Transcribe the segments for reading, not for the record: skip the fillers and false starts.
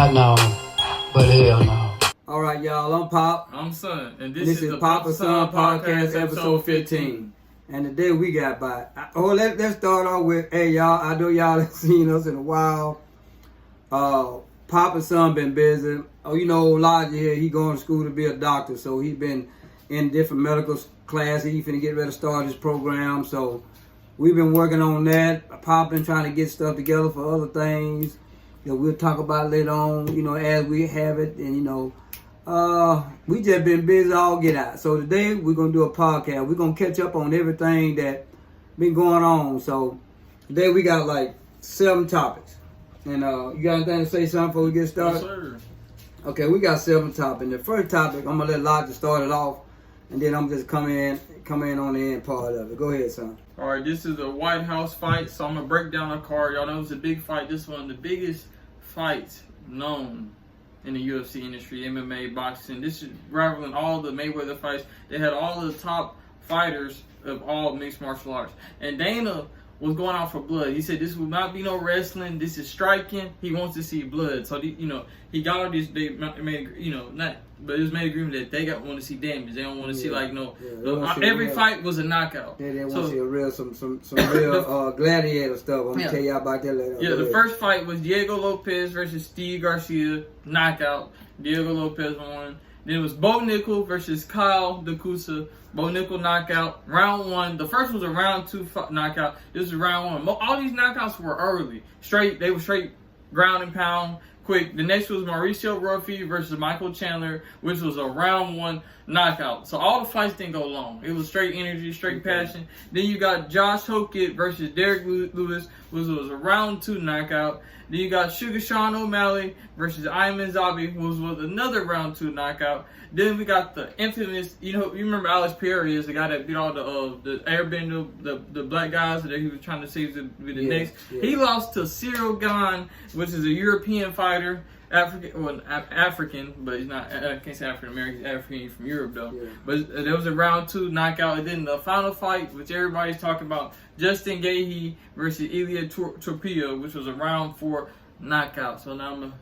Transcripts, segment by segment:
I know, but hell no. All right, y'all. I'm Pop. I'm Son, and This is the Papa Son Podcast, episode 15. And today we got let's start off with, hey y'all, I know y'all haven't seen us in a while. Papa Son been busy. Oh, you know, Elijah here, he going to school to be a doctor, so he been in different medical classes. He finna get ready to start his program, so we've been working on that. Pop been trying to get stuff together for other things that we'll talk about later on, you know, as we have it. And, you know, we just been busy all get out. So today we're going to do a podcast. We're going to catch up on everything that been going on. So today we got like 7 topics. And you got anything to say something before we get started? Yes, sir. Okay, we got 7 topics. The first topic, I'm going to let Elijah start it off. And then I'm just come in on the end part of it. Go ahead, son. All right, this is a White House fight, so I'm going to break down the card. Y'all know it's a big fight. This is one of the biggest fights known in the UFC industry, MMA, boxing. This is rivaling all the Mayweather fights. They had all the top fighters of all mixed martial arts. And Dana was going out for blood. He said this will not be no wrestling. This is striking. He wants to see blood. So, you know, he got all this, they made, you know, not, but it was made agreement that they want to see damage. They don't want to see like every fight was a knockout. They want to see a real some real gladiator stuff. I'm gonna tell y'all about that later. Yeah, the first fight was Diego Lopez versus Steve Garcia, knockout. Diego Lopez won. Then it was Bo Nickel versus Kyle DeCousa. Bo Nickel knockout. Round 1. The first was a round 2 knockout. This was round 1. All these knockouts were early. They were straight ground and pound. Quick. The next was Mauricio Ruffi versus Michael Chandler, which was a round 1 knockout. So all the fights didn't go long. It was straight energy, straight passion. Then you got Josh Hokett versus Derek Lewis, which was a round 2 knockout. Then you got Sugar Sean O'Malley versus Ayman Zabi, which was another round 2 knockout. Then we got the infamous, you remember Alex Perry is the guy that beat all the airbender, the black guys that he was trying to save with the next. Yeah. He lost to Cyril Gane, which is a European fighter, African, but he's not. I can't say African American. He's African. He's from Europe though. Yeah. But there was a round 2 knockout, and then the final fight, which everybody's talking about, Justin Gaethje versus Ilia Topuria, which was a round 4 knockout. So now I'm gonna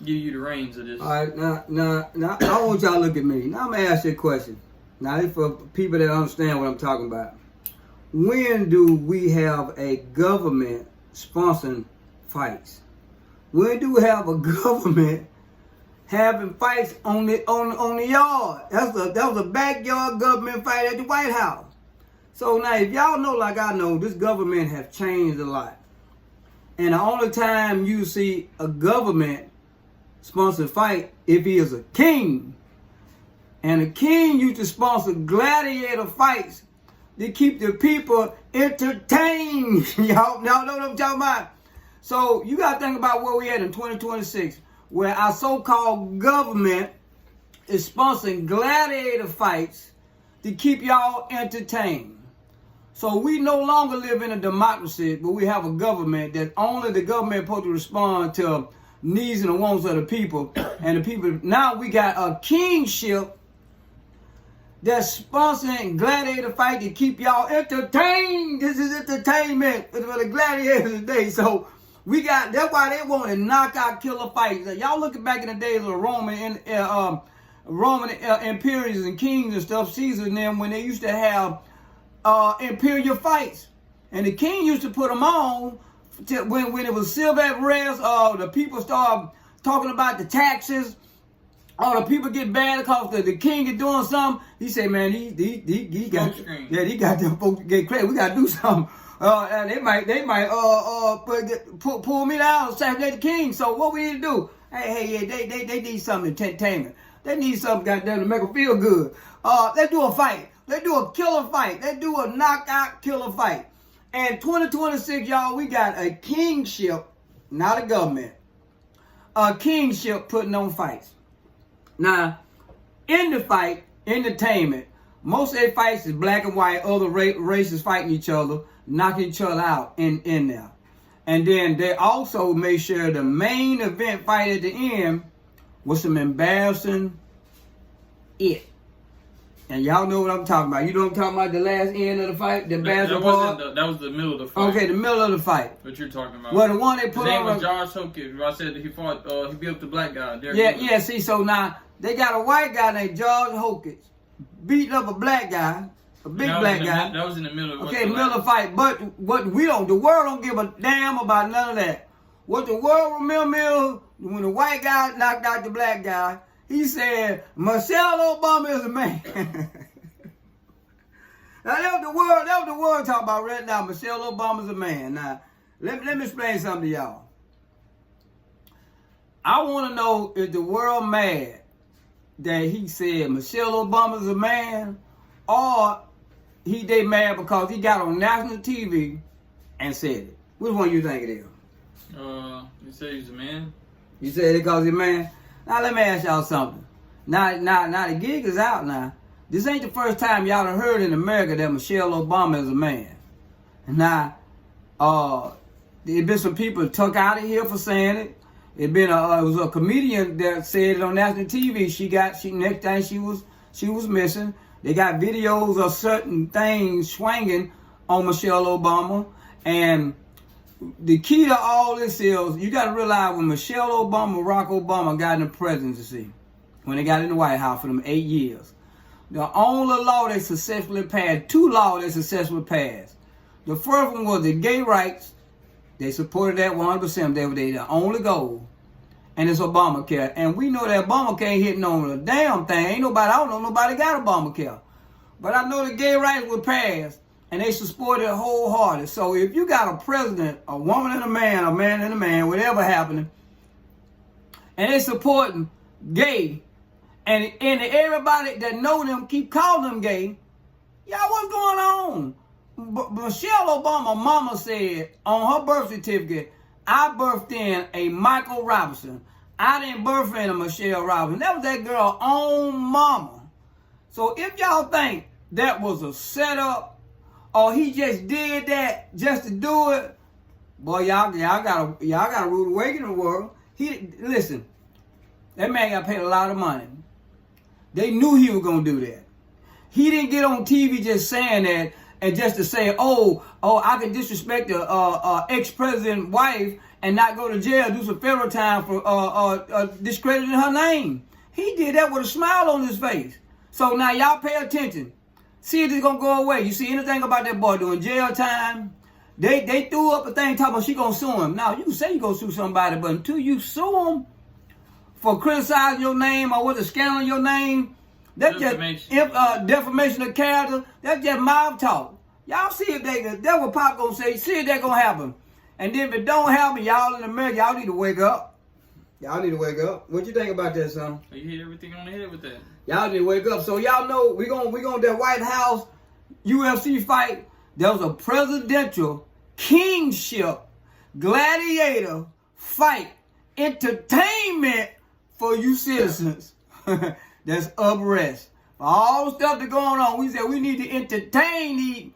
give you the reins of this. All right, now, I want y'all to look at me. Now I'm gonna ask you a question. Now, this for people that understand what I'm talking about. When do we have a government sponsoring fights? When do we have a government having fights on the yard? That was a backyard government fight at the White House. So now, if y'all know like I know, this government have changed a lot. And the only time you see a government sponsored fight if he is a king. And a king used to sponsor gladiator fights to keep the people entertained. Y'all know what I'm talking about? So you got to think about where we at in 2026, where our so-called government is sponsoring gladiator fights to keep y'all entertained. So we no longer live in a democracy, but we have a government that only the government is supposed to respond to needs and the wants of the people. And the people, now we got a kingship that's sponsoring gladiator fight to keep y'all entertained. This is entertainment for the gladiators today. So that's why they want to knock out killer fights. Y'all looking back in the days of the Roman imperials and kings and stuff, Caesar and them, when they used to have imperial fights. And the king used to put them on when it was civil unrest, the people start talking about the taxes, or the people get bad because the king is doing something. He said, man, he got them folks to get credit. We got to do something. And they might pull me down, assassinate the king. So what we need to do? Hey, they need some entertainment. They need something goddamn to make them feel good. Let's do a fight. Let's do a killer fight. Let's do a knockout killer fight. And 2026, y'all, we got a kingship, not a government, a kingship putting on fights. Now, in the fight, entertainment, most of their fights is black and white, other races fighting each other, knocking each other out in there. And then they also made sure the main event fight at the end was some embarrassing it. And y'all know what I'm talking about. You know what I'm talking about? The last end of the fight, the basketball. That was the middle of the fight. Okay, the middle of the fight. What you're talking about? Well, the one they put His name on. was Josh Hokins. I said he fought. He beat up the black guy. Yeah. See, so now they got a white guy named George Hokins beating up a black guy, a big black guy. That was in the middle. Okay, middle of the fight. But what the world don't give a damn about none of that. What the world remember when the white guy knocked out the black guy, he said Michelle Obama is a man. Now that was the world talking about right now. Michelle Obama's a man. Now let me explain something to y'all. I want to know, is the world mad that he said Michelle Obama's a man, or they mad because he got on national TV and said it? Which one you think it is? You say he's a man. You said it because he's a man. Now let me ask y'all something. Now the gig is out now. This ain't the first time y'all have heard in America that Michelle Obama is a man. Now, there been some people took out of here for saying it. It was a comedian that said it on national TV. Next thing she was missing. They got videos of certain things swinging on Michelle Obama. And the key to all this is you got to realize when Michelle Obama, Barack Obama got in the presidency, when they got in the White House for them 8 years, the only law they successfully passed, 2 laws they successfully passed. The first one was the gay rights. They supported that 100%. They were the only goal. And it's Obamacare. And we know that Obamacare ain't hitting on a damn thing. I don't know nobody got Obamacare. But I know the gay rights were passed. And they supported it wholeheartedly. So if you got a president, a woman and a man and a man, whatever happening, and they supporting gay, and everybody that know them keep calling them gay, y'all, what's going on? Michelle Obama mama said on her birth certificate, I birthed in a Michael Robinson. I didn't birth in a Michelle Robinson. That was that girl's own mama. So if y'all think that was a setup, or he just did that just to do it, boy, y'all got a rude awakening in the world. Listen, that man got paid a lot of money. They knew he was gonna do that. He didn't get on TV just saying that and just to say, oh, I can disrespect the ex-president's wife and not go to jail, do some federal time for discrediting her name. He did that with a smile on his face. So now y'all pay attention. See if it's gonna go away. You see anything about that boy doing jail time? They threw up a thing talking about she gonna sue him. Now you can say you gonna sue somebody, but until you sue him for criticizing your name or with a scandal in your name, that's just defamation of character. That's just mouth talk. Y'all see if that's what Pop gonna say. See if that gonna happen. And then if it don't happen, y'all in America, y'all need to wake up. Y'all need to wake up. What you think about that, son? You hit everything on the head with that. Y'all need to wake up. So y'all know we gonna that White House UFC fight. There was a presidential kingship gladiator fight, entertainment for you citizens. That's up rest. For all the stuff that's going on, we said we need to entertain these.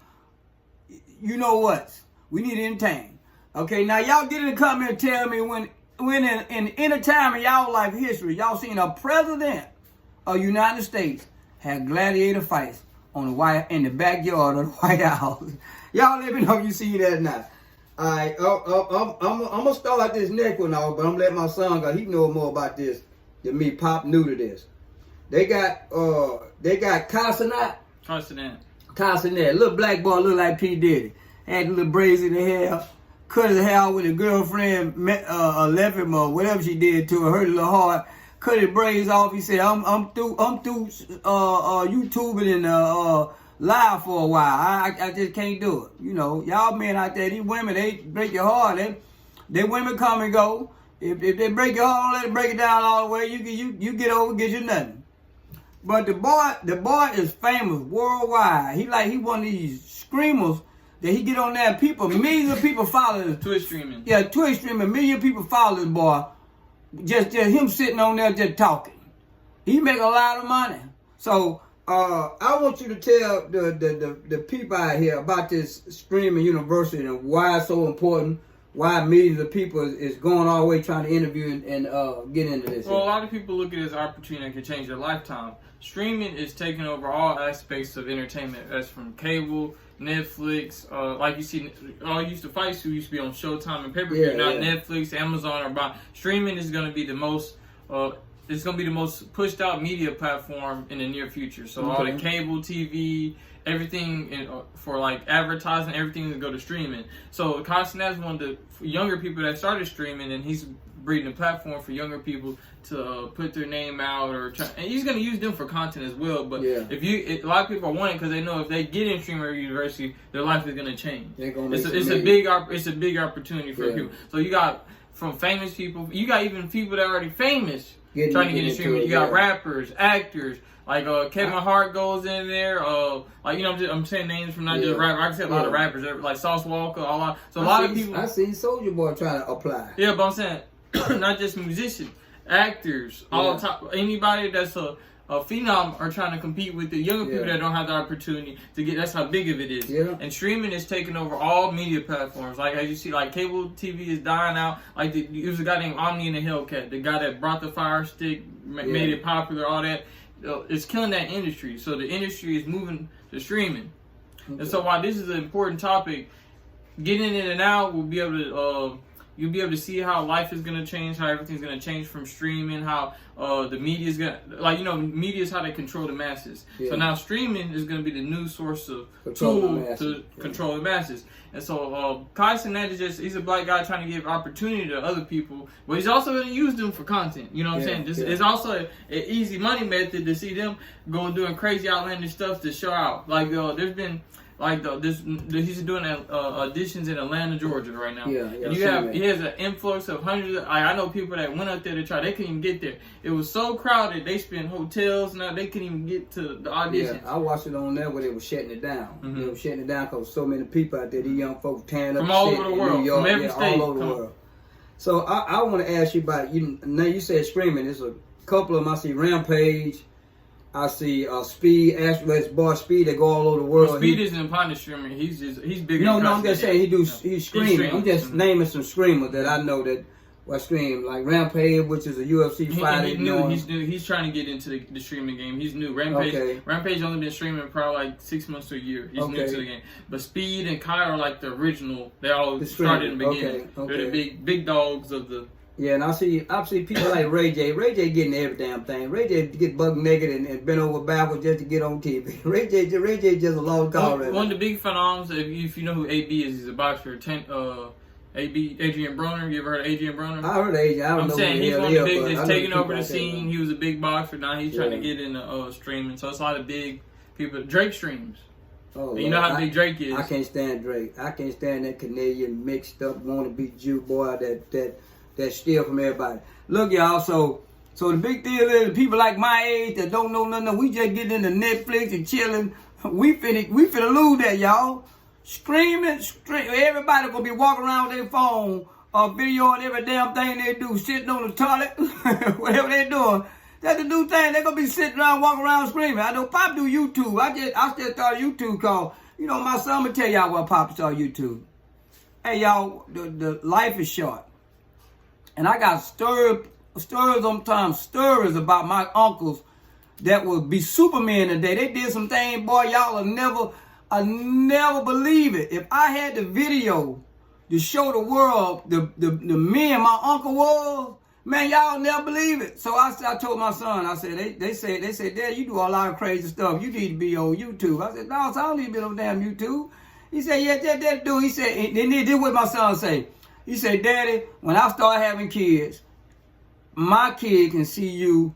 You know what? We need to entertain. Okay, now y'all get in the comment and tell me when in any time in y'all life history, y'all seen a president of the United States had gladiator fights in the backyard of the White House. Y'all let me know if you see that or not. All right, I'm gonna start this next one off, but I'm gonna let my son go. He know more about this than me. Pop new to this. They got Castanet. Little black boy look like P. Diddy. Had little braids in the hair. Cut his hair with his girlfriend, left him or whatever she did to her, hurt a little hard. Cut his braids off. He said, I'm through YouTubing and live for a while. I just can't do it. You know, y'all men out there, these women, they break your heart. They women come and go. If they break your heart, don't let it break it down all the way. You get over, get you nothing. But the boy is famous worldwide. He one of these screamers that he get on there. Millions of people follow him. Twitch streaming. Yeah, Twitch streaming. Million people follow this boy. Just him sitting on there just talking. He make a lot of money. So I want you to tell the people out here about this streaming university and why it's so important why millions of people is going all the way trying to interview and get into this. Well, a lot of people look at it as an opportunity that could change their lifetime. Streaming is taking over all aspects of entertainment. That's from cable, Netflix, like you see, all used to fights who used to be on Showtime and pay-per-view. Now Netflix, Amazon are buying. Streaming is going to be the most. It's going to be the most pushed out media platform in the near future. So all the cable TV, everything for like advertising, everything will go to streaming. So Constantine is one of the younger people that started streaming, and he's breeding a platform for younger people to put their name out, and he's going to use them for content as well. But a lot of people are wanting because they know if they get in streamer university, their life is going to change. It's a big opportunity for people. So you got from famous people, you got even people that are already famous trying to get in streaming. You got rappers, actors. Like Kevin Hart goes in there. Like I'm saying names from not just rappers. I can say a lot of rappers, like Sauce Walker. So a lot of people. I seen Soulja Boy trying to apply. Yeah, but I'm saying not just musicians, actors, anybody that's a phenom are trying to compete with the younger people that don't have the opportunity to get. That's how big of it is. Yeah. And streaming is taking over all media platforms. Like as you see, like cable TV is dying out. Like it was a guy named Omni and the Hellcat, the guy that brought the Fire Stick, made it popular, all that. It's killing that industry. So the industry is moving to streaming. And so while this is an important topic, getting in and out, we'll be able to you'll be able to see how life is going to change, how everything's going to change from streaming, how the media is going to, media is how they control the masses. Yeah. So now streaming is going to be the new source of tool to control the masses. And so Kai Cenat is he's a black guy trying to give opportunity to other people, but he's also going to use them for content. You know what I'm saying? It's also an easy money method to see them going doing crazy outlandish stuff to show out. Like there's been he's doing auditions in Atlanta, Georgia right now. And he has an influx of hundreds. I know people that went up there to try. They couldn't even get there. It was so crowded. They spent hotels. Now they couldn't even get to the audition. Yeah, I watched it on there where they were shutting it down. They were shutting it down because so many people out there. These young folks tearing up from all over the world, from every state, all over the world. So I want to ask you about you. Now you said streaming. There's a couple of them. I see Rampage. I see Speed, Ashwell's boy Speed. They go all over the world. Well, Speed isn't upon the streamer. He's bigger. No, I'm just saying he's screaming. I'm just naming some screamers that I know that scream, like Rampage, which is a UFC fighter. He's trying to get into the streaming game. He's new. Rampage only been streaming probably like 6 months to a year. He's new to the game. But Speed and Kai are like the original. They all started in the beginning. They're the big dogs of the. Yeah, and I see people like Ray J. Ray J getting every damn thing. Ray J get buck naked and bent over backwards just to get on TV. Ray J just a long call. One of the big phenoms, if you know who AB is, he's a boxer. AB Adrian Broner. You ever heard of Adrian Broner? I heard of Adrian. I'm saying he's one of the big that's taking over the scene. He was a big boxer. Now he's trying to get into streaming. So it's a lot of big people. Drake streams. Oh, you know how big Drake is. I can't stand Drake. I can't stand that Canadian mixed up wannabe Jew boy that steal from everybody. Look, y'all, so the big deal is people like my age that don't know nothing, we just get into Netflix and chilling. We finna lose that, y'all. Screaming, everybody gonna be walking around with their phone videoing every damn thing they do, sitting on the toilet, whatever they doing. That's the new thing. They gonna be sitting around, walking around screaming. I know Pop do YouTube. I still started YouTube cause, my son, I'm gonna tell y'all what Pop started YouTube. Hey, y'all, the life is short. And I got stirrers about my uncles that would be Superman today. They did some things, boy, y'all will never believe it. If I had the video to show the world the men my uncle was, man, y'all never believe it. So I told my son, I said, they said, Dad, you do a lot of crazy stuff. You need to be on YouTube. I said, no, I don't need to be on damn YouTube. He said, yeah, that do. He said, and then did what my son say. He said, Daddy, when I start having kids, my kid can see you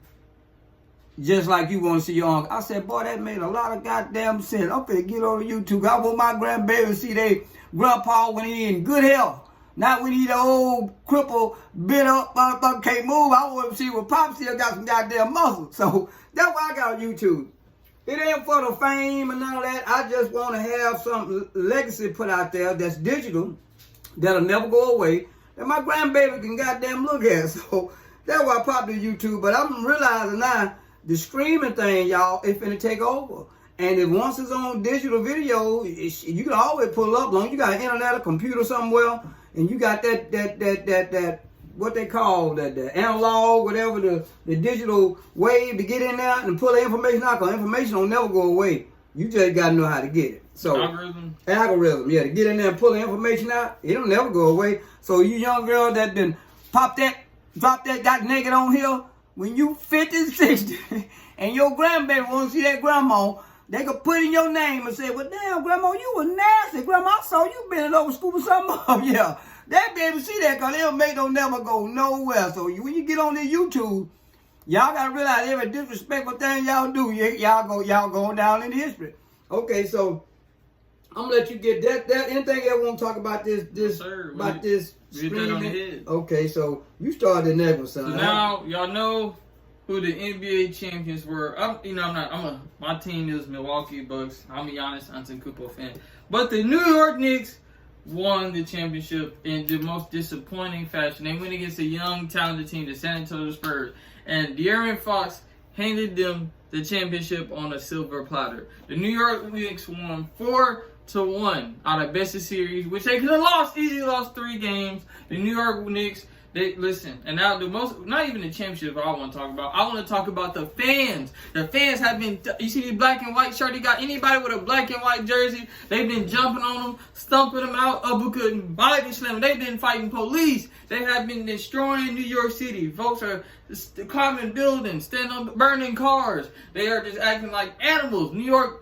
just like you want to see your uncle. I said, boy, that made a lot of goddamn sense. I'm finna get on YouTube. I want my grandbaby to see their grandpa when he in good health. Not when he the old cripple, bit up, can't move. I want to see what Pop still got some goddamn muscle. So that's why I got on YouTube. It ain't for the fame and all that. I just want to have some legacy put out there that's digital, that'll never go away, that my grandbaby can goddamn look at. So that's why I popped on YouTube. But I'm realizing now, the streaming thing, y'all, it's finna take over. And if once it's on digital video, you can always pull up. Long you got an internet, a computer somewhere, and you got that what they call the analog, whatever the digital wave to get in there and pull the information out. Cause information don't never go away. You just gotta know how to get it. So algorithm, yeah, to get in there and pull the information out, it'll never go away. So you young girl that done drop that, got naked on here, when you 50, 60, and your grandbaby want to see that grandma, they could put in your name and say, well, damn, grandma, you was nasty. Grandma, I saw you bending over scooping something up. Yeah, that baby see that because they'll never go nowhere. So when you get on this YouTube, y'all got to realize every disrespectful thing y'all do, y'all going down in history. Okay, so I'm going to let you get that. Anything else want to talk about this streaming? Okay, so you started the next one, son. So now y'all know who the NBA champions were. My team is Milwaukee Bucks. I'm a Giannis Antetokounmpo fan. But the New York Knicks won the championship in the most disappointing fashion. They went against a young, talented team, the San Antonio Spurs. And De'Aaron Fox handed them the championship on a silver platter. The New York Knicks won 4-1 out of best of series, which they could have easily lost 3 games. The New York Knicks, and now not even the championship I want to talk about. I want to talk about the fans. The fans have been, you see these black and white shirts, they got anybody with a black and white jersey, they've been jumping on them, stumping them out, uppercutting, body slamming. They've been fighting police. They have been destroying New York City. Folks are climbing buildings, burning cars. They are just acting like animals. New York,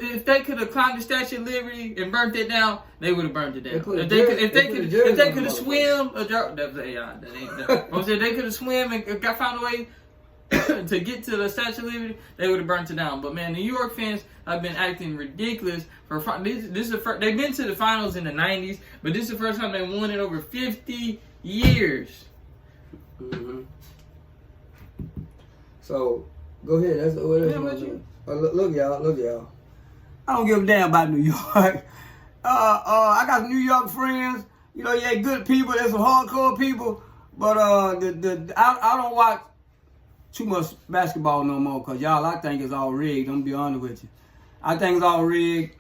if they could have climbed the Statue of Liberty and burnt it down, they would have burnt it down. If they could have swim, that was AI. If they could have swim and found a way to get to the Statue of Liberty, they would have burnt it down. But man, New York fans have been acting ridiculous. They've been to the finals in the 90s, but this is the first time they won it over 50 years. Mm-hmm. So go ahead. That's what it is. Look, y'all. I don't give a damn about New York. I got some New York friends. You know, yeah, good people. There's some hardcore people. But I don't watch too much basketball no more because y'all, I think it's all rigged. I'm gonna be honest with you. I think it's all rigged.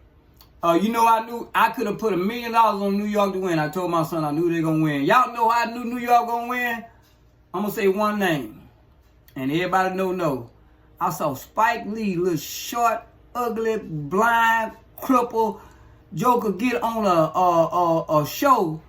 You know, I knew I could have put $1 million on New York to win. I told my son I knew they gonna win. Y'all know I knew New York gonna win. I'm gonna say one name, and everybody know. I saw Spike Lee, little short, ugly, blind, crippled joker get on a show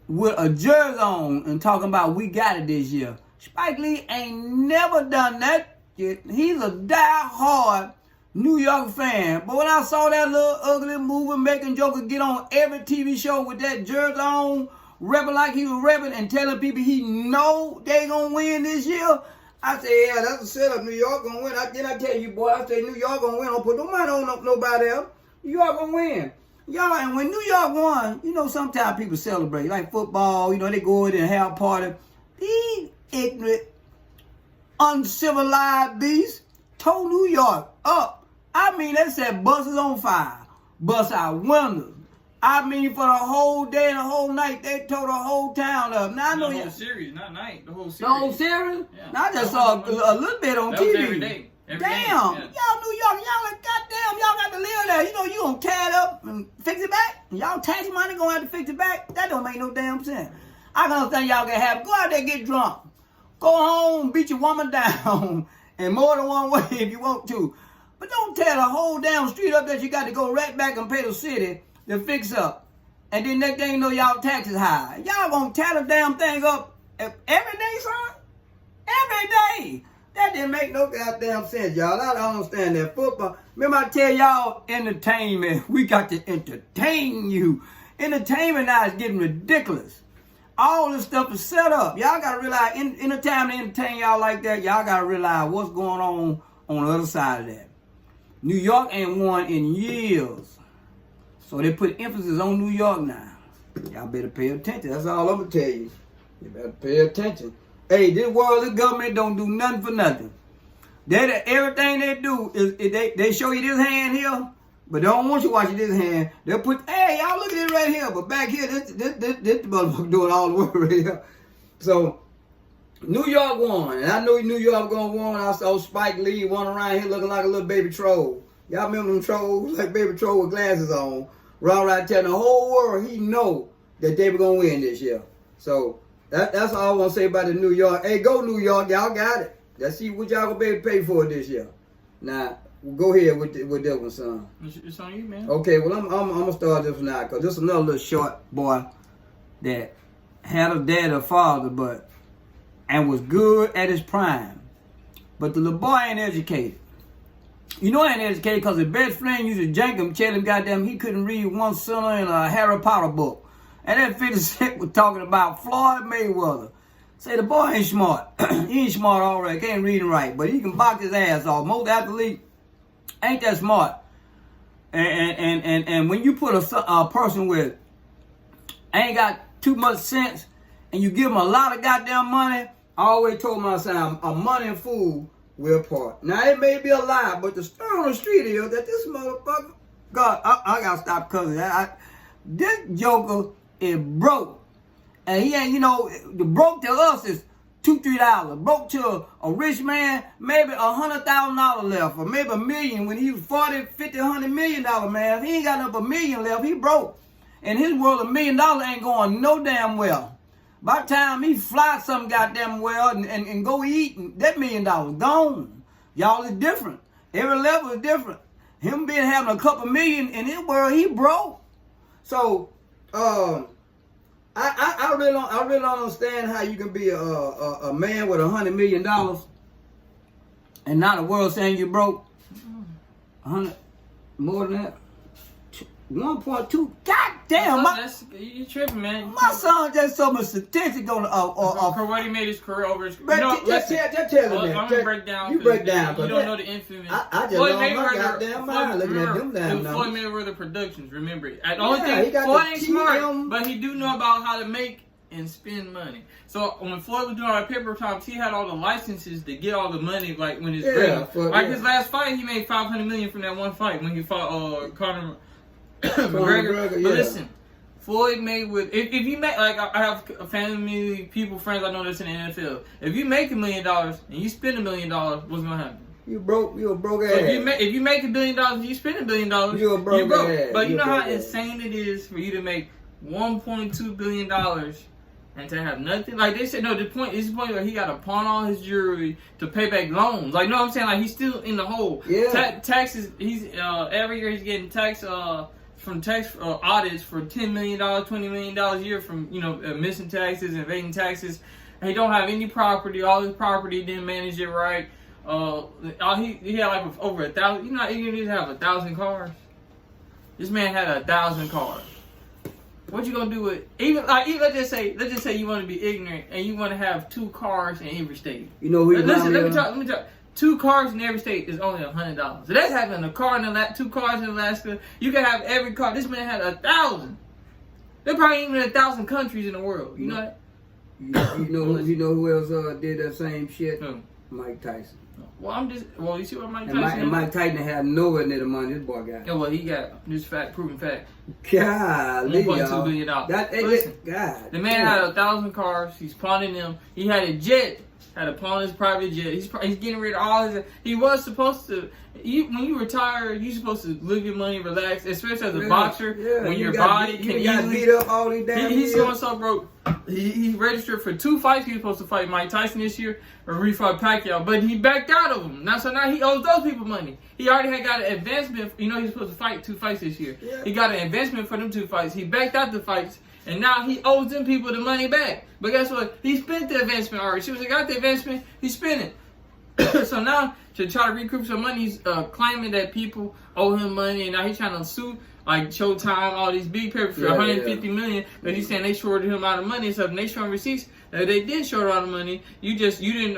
with a jersey on and talking about we got it this year. Spike Lee ain't never done that shit. He's a die-hard New York fan. But when I saw that little ugly movie-making joker get on every TV show with that jersey on, rapping like he was rapping and telling people he know they gonna win this year, I said, yeah, that's a setup. New York gonna win. I tell you, boy, I said New York gonna win. Don't put no money on nobody else. New York gonna win. Y'all, and when New York won, you know, sometimes people celebrate. Like football, you know, they go in and have a party. These ignorant, uncivilized beasts tore New York up. I mean, they set buses on fire, bust out windows. I mean, for the whole day and the whole night, they tore the whole town up. Now I know the whole series, not night. The whole series. The whole series? Yeah. Now I just saw a little bit on that TV. Was every day. Damn, yeah. Y'all New York, y'all like, goddamn, y'all got to live there. You know, you gonna tear it up and fix it back? And y'all tax money gonna have to fix it back? That don't make no damn sense. I don't think y'all can have, go out there, get drunk. Go home, beat your woman down, and more than one way if you want to. But don't tear the whole damn street up that you got to go right back and pay the city to fix up. And then next thing you know, y'all taxes high. Y'all gonna tear the damn thing up every day, son? Every day. That didn't make no goddamn sense, y'all. I don't understand that football. Remember I tell y'all, entertainment. We got to entertain you. Entertainment now is getting ridiculous. All this stuff is set up. Y'all got to realize, anytime they entertain y'all like that, y'all got to realize what's going on the other side of that. New York ain't won in years. So they put emphasis on New York now. Y'all better pay attention. That's all I'm going to tell you. You better pay attention. Hey, this worldly government don't do nothing for nothing. Everything they do is they show you this hand here, but they don't want you watching this hand. They'll put, hey, y'all look at it right here, but back here, this motherfucker doing all the work right here. So, New York won, and I know New York gonna win. I saw Spike Lee running around here looking like a little baby troll. Y'all remember them trolls, like baby troll with glasses on, run around telling the whole world he know that they were gonna win this year. So that's all I want to say about the New York. Hey, go New York, y'all got it. Let's see what y'all gonna be able to pay for this year. Now, go ahead with this one, son. It's on you, man. Okay, well I'm gonna start this one out because this is another little short boy that had a dad or father, and was good at his prime, but the little boy ain't educated. You know, he ain't educated because his best friend used to jank him, tell him goddamn he couldn't read one sentence in a Harry Potter book. And that 50 Cent was talking about Floyd Mayweather. Say the boy ain't smart. He ain't smart already, can't read and write, but he can box his ass off. Most athletes ain't that smart. And when you put a person with ain't got too much sense and you give him a lot of goddamn money, I always told my son, a money fool will part. Now it may be a lie, but the story on the street is that this motherfucker, God, I gotta stop cussing. This joker is broke. And he ain't, the broke to us is $2-3. Broke to a rich man, maybe $100,000 left, or maybe $1 million when he was $40, $50, $100 million man. If he ain't got enough $1 million left, he broke. In his world, $1 million ain't going no damn well. By the time he fly something goddamn well and go eat, and that $1 million gone. Y'all is different. Every level is different. Him being having a couple million in his world, he broke. So, I really don't understand how you can be a man with $100 million and not the world saying you broke. 100 more than that. 1.2. God damn, you tripping, man. My son just saw my statistic on for what he made his career over. Just tell him that. I'm gonna break down. You break down. You don't know the infamous. I just know my goddamn mind looking at them damn numbers. Floyd Mayweather Productions. Remember, the only thing Floyd ain't smart, but he do know about how to make and spend money. So when Floyd was doing our paper times, he had all the licenses to get all the money. Like when his his last fight, he made $500 million from that one fight when he fought Conor McGregor. But listen, Floyd Mayweather, if you make, like, I have a family, people, friends I know that's in the NFL. If you make $1 million and you spend $1 million, what's gonna happen? You a broke ass. If you make $1 billion and you spend $1 billion, you a broke ass. But you know how insane it is for you to make $1.2 billion and to have nothing? Like they said, no, the point where he got to pawn all his jewelry to pay back loans. Like, know what I'm saying? Like, he's still in the hole. Yeah. Taxes, he's every year he's getting tax from tax audits for $10 million, $20 million a year from, missing taxes, evading taxes. And he don't have any property. All his property didn't manage it right. He had like over 1,000. You know, he didn't have 1,000 cars. This man had 1,000 cars. What you gonna do with let's just say you want to be ignorant and you want to have 2 cars in every state. You know who? Listen, let me talk. 2 cars in every state is only $100. So that's having a car in 2 cars in Alaska. You can have every car. This man had 1,000. There probably even 1,000 countries in the world. You know that? You know who else did that same shit? Mike Tyson. Well, you see what Mike Tyson and Mike Tyson had nowhere near the money this boy got. Yeah, well, he got this proven fact. Golly, $1.2 billion. Listen, God, the man had 1,000 cars. He's pawning them. He had a jet. Had to pawn his private jet. He's getting rid of all his. He was supposed to. When you retire, you're supposed to live your money, relax. Especially as a boxer, when your body can easily beat up all these damn. He's going so broke. He registered for 2 fights. He was supposed to fight Mike Tyson this year or refought Pacquiao, but he backed out of them. Now he owes those people money. He already had got an advancement. He's supposed to fight 2 fights this year. Yeah. He got an advancement for them 2 fights. He backed out the fights. And now he owes them people the money back. But guess what? He spent the advancement already. As soon as he got the advancement, he spent it. So now, to try to recoup some money, he's claiming that people owe him money. And now he's trying to sue, like Showtime, all these big papers for $150 million. But he's saying they shorted him out of money. So when they show him receipts, they did short out of money. He didn't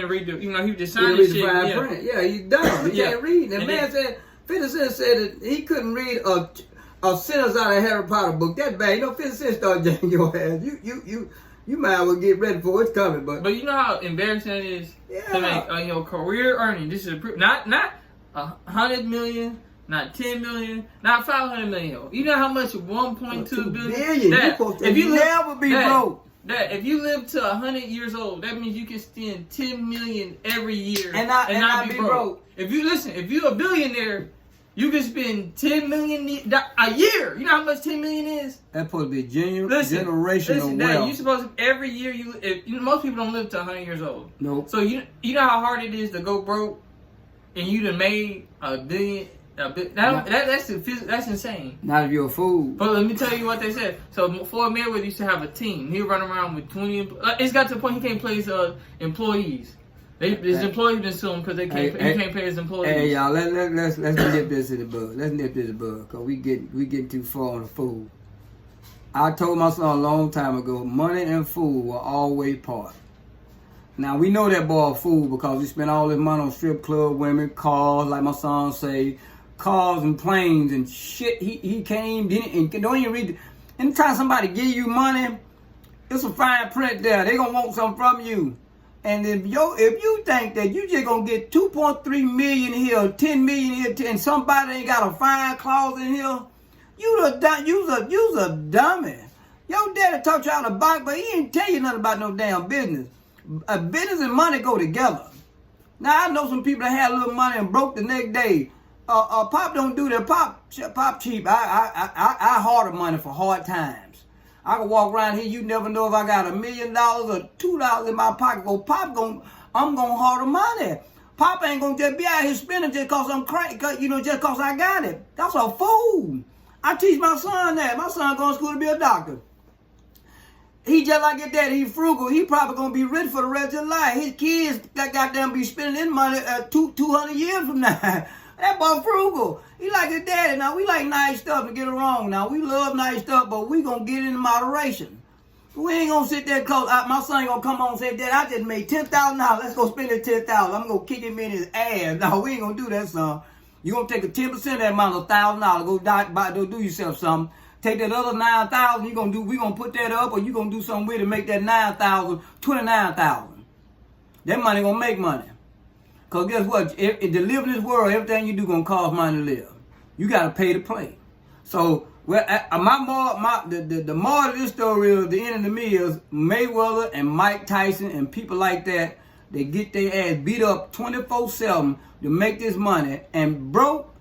read the, he just signed the shit. Yeah, he's dumb. He can't read. The man said, 50 Cent said that he couldn't read a sentence out of Harry Potter book. That bad. 50 Cent started jacking your ass. You might as well get ready for what's coming. But you know how embarrassing it is to make your career earning. This is not $100 million, not $10 million, not $500 million. You know how much $1.2 billion. If you never be broke. If you live to 100 years old, that means you can spend $10 million every year and not be broke. If you're a billionaire, You can spend $10 million a year. You know how much $10 million is? That's supposed to be generational wealth. You supposed to, every year most people don't live to 100 years old. Nope. So you know how hard it is to go broke, and you done made $1 billion. That's insane. Not if you're a fool. But let me tell you what they said. So Floyd Mayweather used to have a team. He would run around with 20. It's got to the point he can't play his employees. His employees been suing because he can't pay his employees. Hey y'all, let's nip this in the bud. Let's nip this in the bud, cause we getting too far on the fool. I told my son a long time ago, money and fool will always part. Now we know that boy a fool because he spent all his money on strip club, women, cars, like my son say, cars and planes and shit. He came and don't even read. Anytime somebody give you money, it's a fine print there. They gonna want something from you. And if you think that you just gonna get 2.3 million here, 10 million here, and somebody ain't got a fine clause in here, you's a dummy. Your daddy taught you how to bike, but he didn't tell you nothing about no damn business. Business and money go together. Now I know some people that had a little money and broke the next day. Pop don't do that. Pop cheap. I hoard money for hard times. I can walk around here, you never know if I got $1 million or $2 in my pocket. I'm gonna hoard the money. Pop ain't gonna just be out here spending just cause I'm crazy, just cause I got it. That's a fool. I teach my son that. My son going to school to be a doctor. He just like his daddy, he frugal. He probably gonna be rich for the rest of his life. His kids that goddamn be spending his money 200 years from now. That boy frugal. He like his daddy. Now, we like nice stuff, to get it wrong. Now, we love nice stuff, but we going to get it in moderation. We ain't going to sit there close. My son going to come on and say, Dad, I just made $10,000. Let's go spend that $10,000. I'm going to kick him in his ass. No, we ain't going to do that, son. You're going to take a 10% of that amount of $1,000. Go do yourself something. Take that other $9,000. We going to put that up, or you going to do something with it to make that $9,000 $29,000. That money going to make money. Because guess what? If to live in this world, everything you do going to cost money to live. You got to pay to play. So, the moral of this story is, the end of the me is Mayweather and Mike Tyson and people like that, they get their ass beat up 24/7 to make this money. And broke,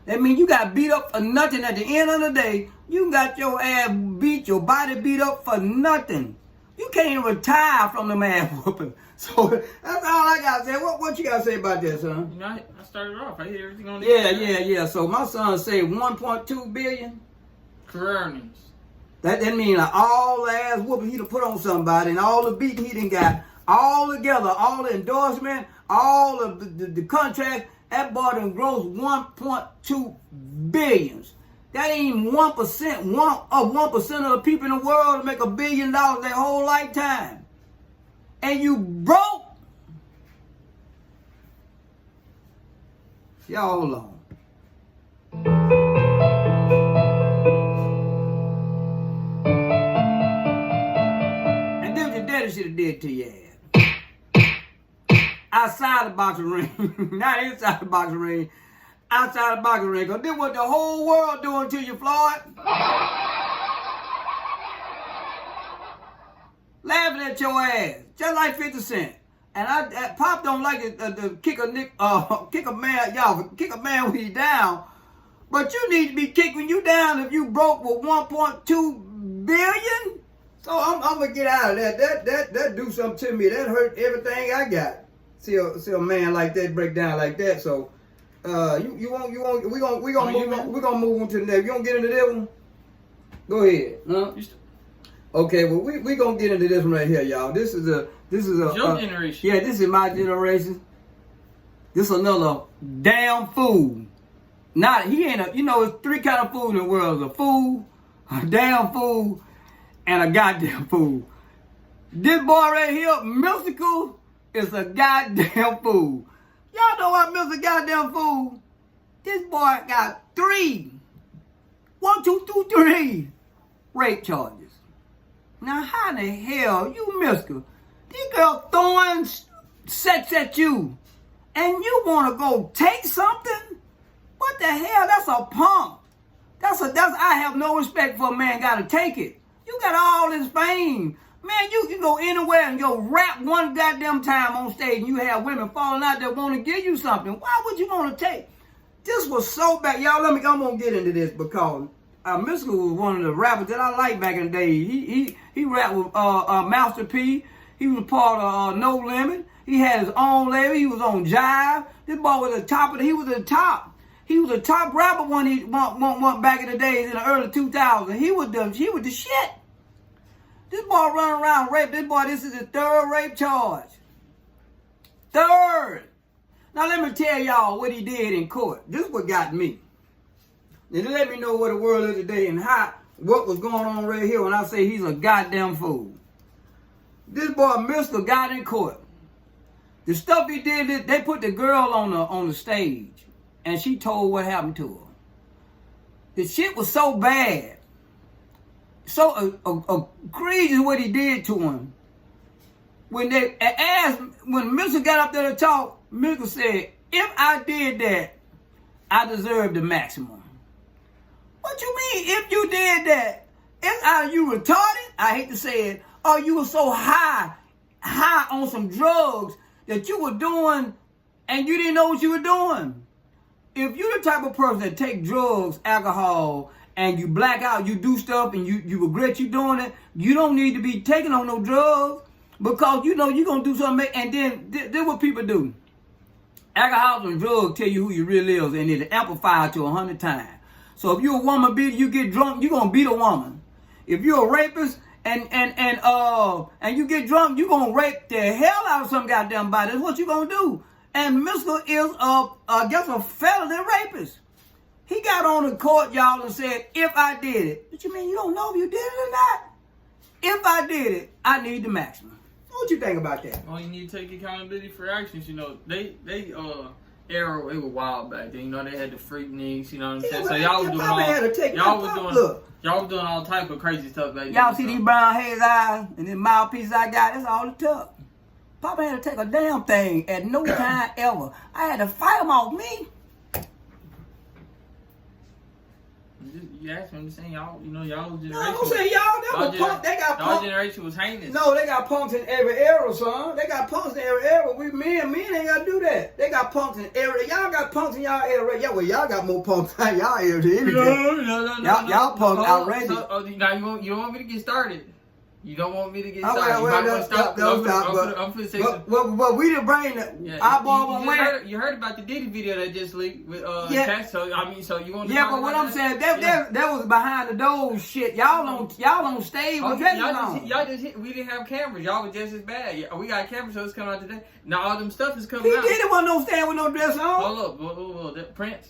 that means you got beat up for nothing. At the end of the day, you got your ass beat, your body beat up for nothing. You can't even retire from them ass whooping. So that's all I got to say. What you got to say about that, son? You know, I started off. I hit everything on the Yeah. So my son said 1.2 billion career earnings. That means like all the ass whooping he done put on somebody and all the beating he done got, all together, all the endorsement, all of the contracts. That boy done grossed 1.2 billions. That ain't 1%. 1% of the people in the world to make $1 billion their whole lifetime. And you broke. Y'all hold on. And then what your daddy should have did to your ass. Outside the boxing ring. Not inside the boxing ring. Outside the boxing ring. Because this what the whole world doing to you, Floyd. Laughing at your ass. Just like 50 Cent. And Pop don't like it to kick a man when he's down. But you need to be kicked when you down if you broke with 1.2 billion. So I'm gonna get out of that. That do something to me. That hurt everything I got. See a man like that break down like that. So we gonna move on to the next. You gonna get into that one? Go ahead. Huh? Okay, well we gonna get into this one right here, y'all. This is a your generation. Yeah, this is my generation. This is another damn fool. He ain't it's three kind of fool in the world: a fool, a damn fool, and a goddamn fool. This boy right here, Mystical, is a goddamn fool. Y'all know what Mystical goddamn fool? This boy got 3 rape charges. Now, how the hell you, Mystical? This girl throwing sex at you, and you want to go take something? What the hell? That's a punk. I have no respect for a man got to take it. You got all this fame. Man, you can go anywhere and go rap one goddamn time on stage and you have women falling out that want to give you something. Why would you want to take? This was so bad. Y'all, I'm gonna get into this because Mystical was one of the rappers that I liked back in the day. He rapped with Master P. He was a part of No Limit. He had his own label. He was on Jive. This boy was the top of he was the top. He was a top rapper when he went back in the days in the early 2000s. He was the shit. This boy running around rape. This is his third rape charge. Third. Now let me tell y'all what he did in court. This is what got me. And let me know what the world is today and what was going on right here when I say he's a goddamn fool. This boy Mr. got in court. The stuff he did, they put the girl on the stage, and she told what happened to her. The shit was so bad, so egregious what he did to him. When Mr. got up there to talk, Mr. said, "If I did that, I deserve the maximum." What you mean? If you did that, are you retarded? I hate to say it. Or you were so high on some drugs that you were doing and you didn't know what you were doing. If you're the type of person that take drugs, alcohol, and you black out, you do stuff and you regret you doing it, you don't need to be taking on no drugs because you know you're going to do something. And then what people do. Alcohol and drugs tell you who you really is, and it amplify to 100 times. So if you're a woman beater, you get drunk, you're going to beat a woman. If you're a rapist, and you get drunk, you gonna rape the hell out of some goddamn body. That's what you gonna do. And Mr. is a felony rapist. He got on the court, y'all, and said, "If I did it," what you mean? You don't know if you did it or not? If I did it, I need the maximum. What you think about that? Well, you need to take accountability for actions. You know, they Arrow, it was wild back then. You know, they had the Freakniks, you know what I'm saying? So y'all was doing all type of crazy stuff back then. Y'all see these brown hairs eyes and this mouthpiece I got, that's all it took. Papa had to take a damn thing at no time ever. I had to fight him off me. You asked me, I'm just saying y'all, you know, y'all generation. No, I'm saying y'all, they got punks. Y'all generation was heinous. No, they got punks in every era, son. They got punks in every era. Men ain't gotta do that. They got punks in every. Y'all got punks in y'all era. Yeah, well, y'all got more punks in y'all era than anything. No. Y'all punks outrageous. Now you want me to get started? You don't want me to get started. Stop. I'm finna say something. But we didn't bring that. Our ball won't win. You heard about the Diddy video that just leaked with Cash. So you want to? Yeah, but what I'm saying, that was behind the doors shit. Y'all don't stay with that. We didn't have cameras. Y'all was just as bad. Yeah, we got cameras, so it's coming out today. Now all them stuff is coming out. He didn't want no stand with no dress on. Hold up, Prince.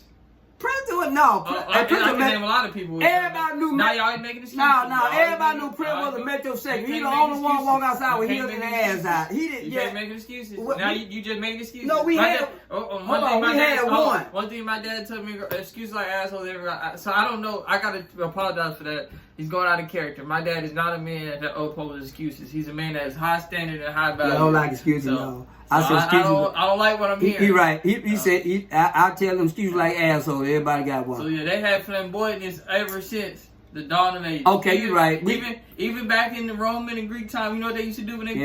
Prince do it no. I can name a lot of people. Everybody knew. Now y'all ain't making excuses. No. Everybody knew Prince was a metrosexual. He the only one walk outside with heels and ass out. He didn't. You can't make excuses. Now you just making excuses. No, we had. One thing my dad told me, excuse like assholes. So I don't know. I gotta apologize for that. He's going out of character. My dad is not a man that opposes excuses. He's a man that is high standard and high value. I don't like excuses, no. I don't like what I'm hearing. He right. He said, I tell them excuses like assholes. Everybody got one. So yeah, they had flamboyantness ever since the dawn of age. Okay, you're right. Even back in the Roman and Greek time, you know what they used to do when they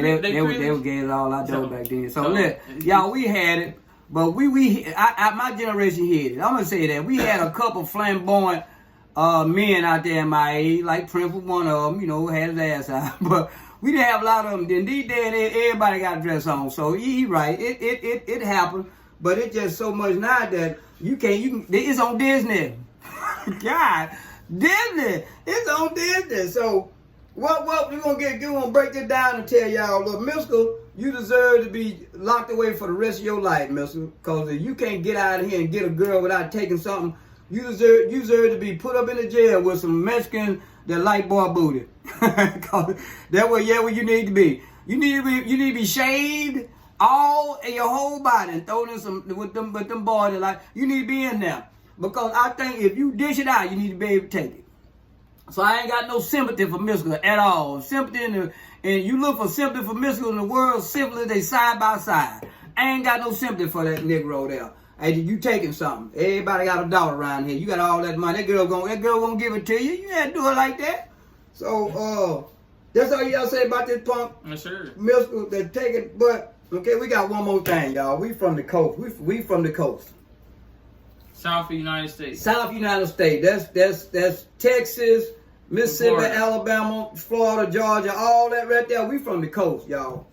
were getting all out there back then. So look, y'all, we had it, but my generation had it. I'm gonna say that we had a couple flamboyant men out there in my age, like Prince was one of them. You know, had his ass out, but. We didn't have a lot of them. Then these days, everybody got a dress on. So he right. It happened, but it's just so much now that you can. It's on Disney. God, Disney. It's on Disney. So what we gonna break it down and tell y'all, look, Mystical, you deserve to be locked away for the rest of your life, Mystical. Because if you can't get out of here and get a girl without taking something, you deserve to be put up in the jail with some Mexicans that like boy booty. That way, where you need to be. You need to be shaved all in your whole body and thrown in some with them boys that like you need to be in there. Because I think if you dish it out, you need to be able to take it. So I ain't got no sympathy for Mystical at all. Sympathy and you look for sympathy for Mystical in the world, simply they side by side. I ain't got no sympathy for that Negro there. Hey, you taking something? Everybody got a dollar around here. You got all that money. That girl gonna give it to you. You ain't do it like that. So that's all y'all say about this punk. Yes, sir. Mystical that take it. But okay, we got one more thing, y'all. We from the coast. We from the coast. South of the United States. South United States. That's Texas, Mississippi, Florida. Alabama, Florida, Georgia, all that right there. We from the coast, y'all.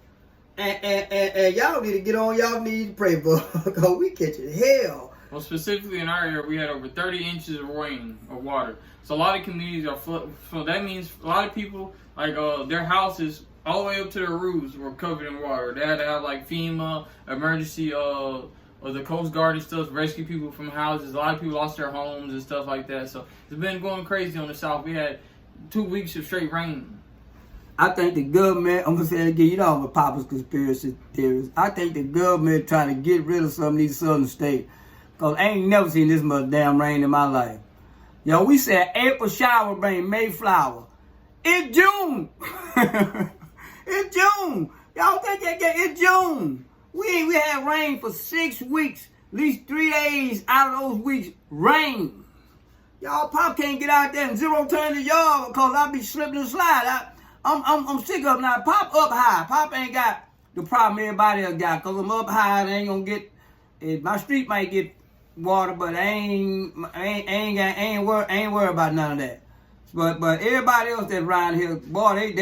And y'all need to get on y'all knees and pray for us, because we catching hell. Well, specifically in our area, we had over 30 inches of rain or water. So a lot of communities are flooded. So that means a lot of people, like their houses all the way up to their roofs were covered in water. They had to have like FEMA, emergency, or the Coast Guard and stuff, rescue people from houses. A lot of people lost their homes and stuff like that. So it's been going crazy on the South. We had 2 weeks of straight rain. I think the government, I'm going to say it again, you know I'm a Papa's conspiracy theorist. I think the government trying to get rid of some of these southern states. Because I ain't never seen this much damn rain in my life. Yo, we said April shower rain, Mayflower. It's June. It's June. Y'all think it's June. We had rain for 6 weeks. At least 3 days out of those weeks, rain. Y'all Pop can't get out there and zero turn the yard because I be slipping and slide. I'm sick of it now. Pop up high. Pop ain't got the problem everybody else got, because I'm up high and I ain't gonna get, my street might get water, but I ain't worried about none of that. But everybody else that's around here, boy,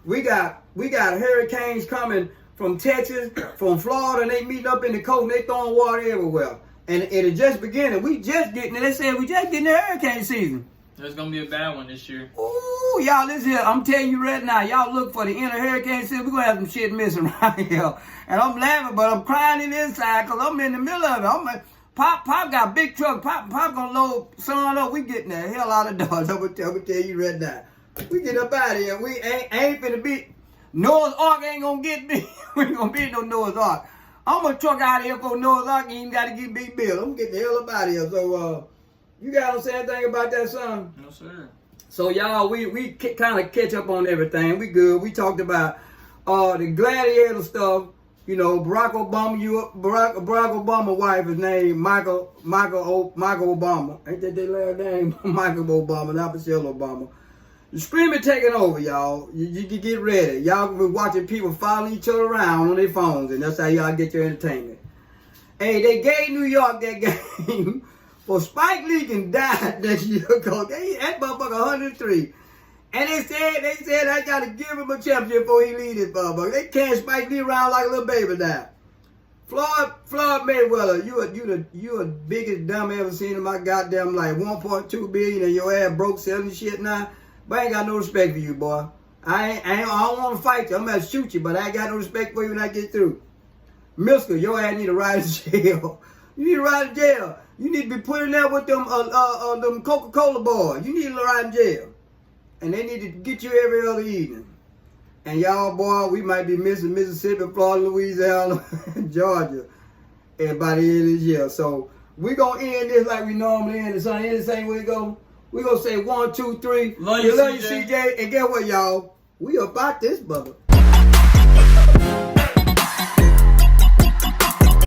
we got hurricanes coming from Texas, from Florida, and they meeting up in the coast and they throwing water everywhere. And it just beginning. We just getting it. They said we just getting the hurricane season. There's gonna be a bad one this year. Ooh, y'all, listen here. I'm telling you right now, y'all look for the inner hurricane season. We're gonna have some shit missing around here. And I'm laughing, but I'm crying in the inside because I'm in the middle of it. I'm like, Pop got big truck. Pop gonna load son up. We getting the hell out of Dodge. I'm gonna tell you right now. We get up out of here. We ain't finna be. Noah's Ark ain't gonna get me. We ain't gonna be no Noah's Ark. I'm gonna truck out of here for Noah's Ark. You ain't gotta get big bill. I'm gonna get the hell up out of here. So, you guys don't say anything about that, son? No, sir. So, y'all, we kind of catch up on everything. We good. We talked about the gladiator stuff. You know, Barack Obama's wife is named Michael Obama. Ain't that their last name? Michael Obama, not Michelle Obama. The screaming taking over, y'all. You get ready. Y'all been watching people following each other around on their phones, and that's how y'all get your entertainment. Hey, they gave New York that game for Spike Lee can die next year ago. That motherfucker 103. And they said I gotta give him a championship before he leave this motherfucker. They can't Spike Lee around like a little baby now. Floyd Mayweather, you the biggest dumb I ever seen in my goddamn life. 1.2 billion and your ass broke selling shit now. But I ain't got no respect for you, boy. I don't want to fight you. I'm gonna shoot you, but I ain't got no respect for you when I get through. Mister, your ass need to ride in jail. You need to ride in jail. You need to be put in there with them Coca-Cola boys. You need to ride in jail. And they need to get you every other evening. And y'all, boy, we might be missing Mississippi, Florida, Louisiana, and Georgia by the end of this year. So we're going to end this like we normally end. It's on the same way we go. We're going to say 1, 2, 3. Love you, CJ. CJ. And guess what, y'all? We about this, brother.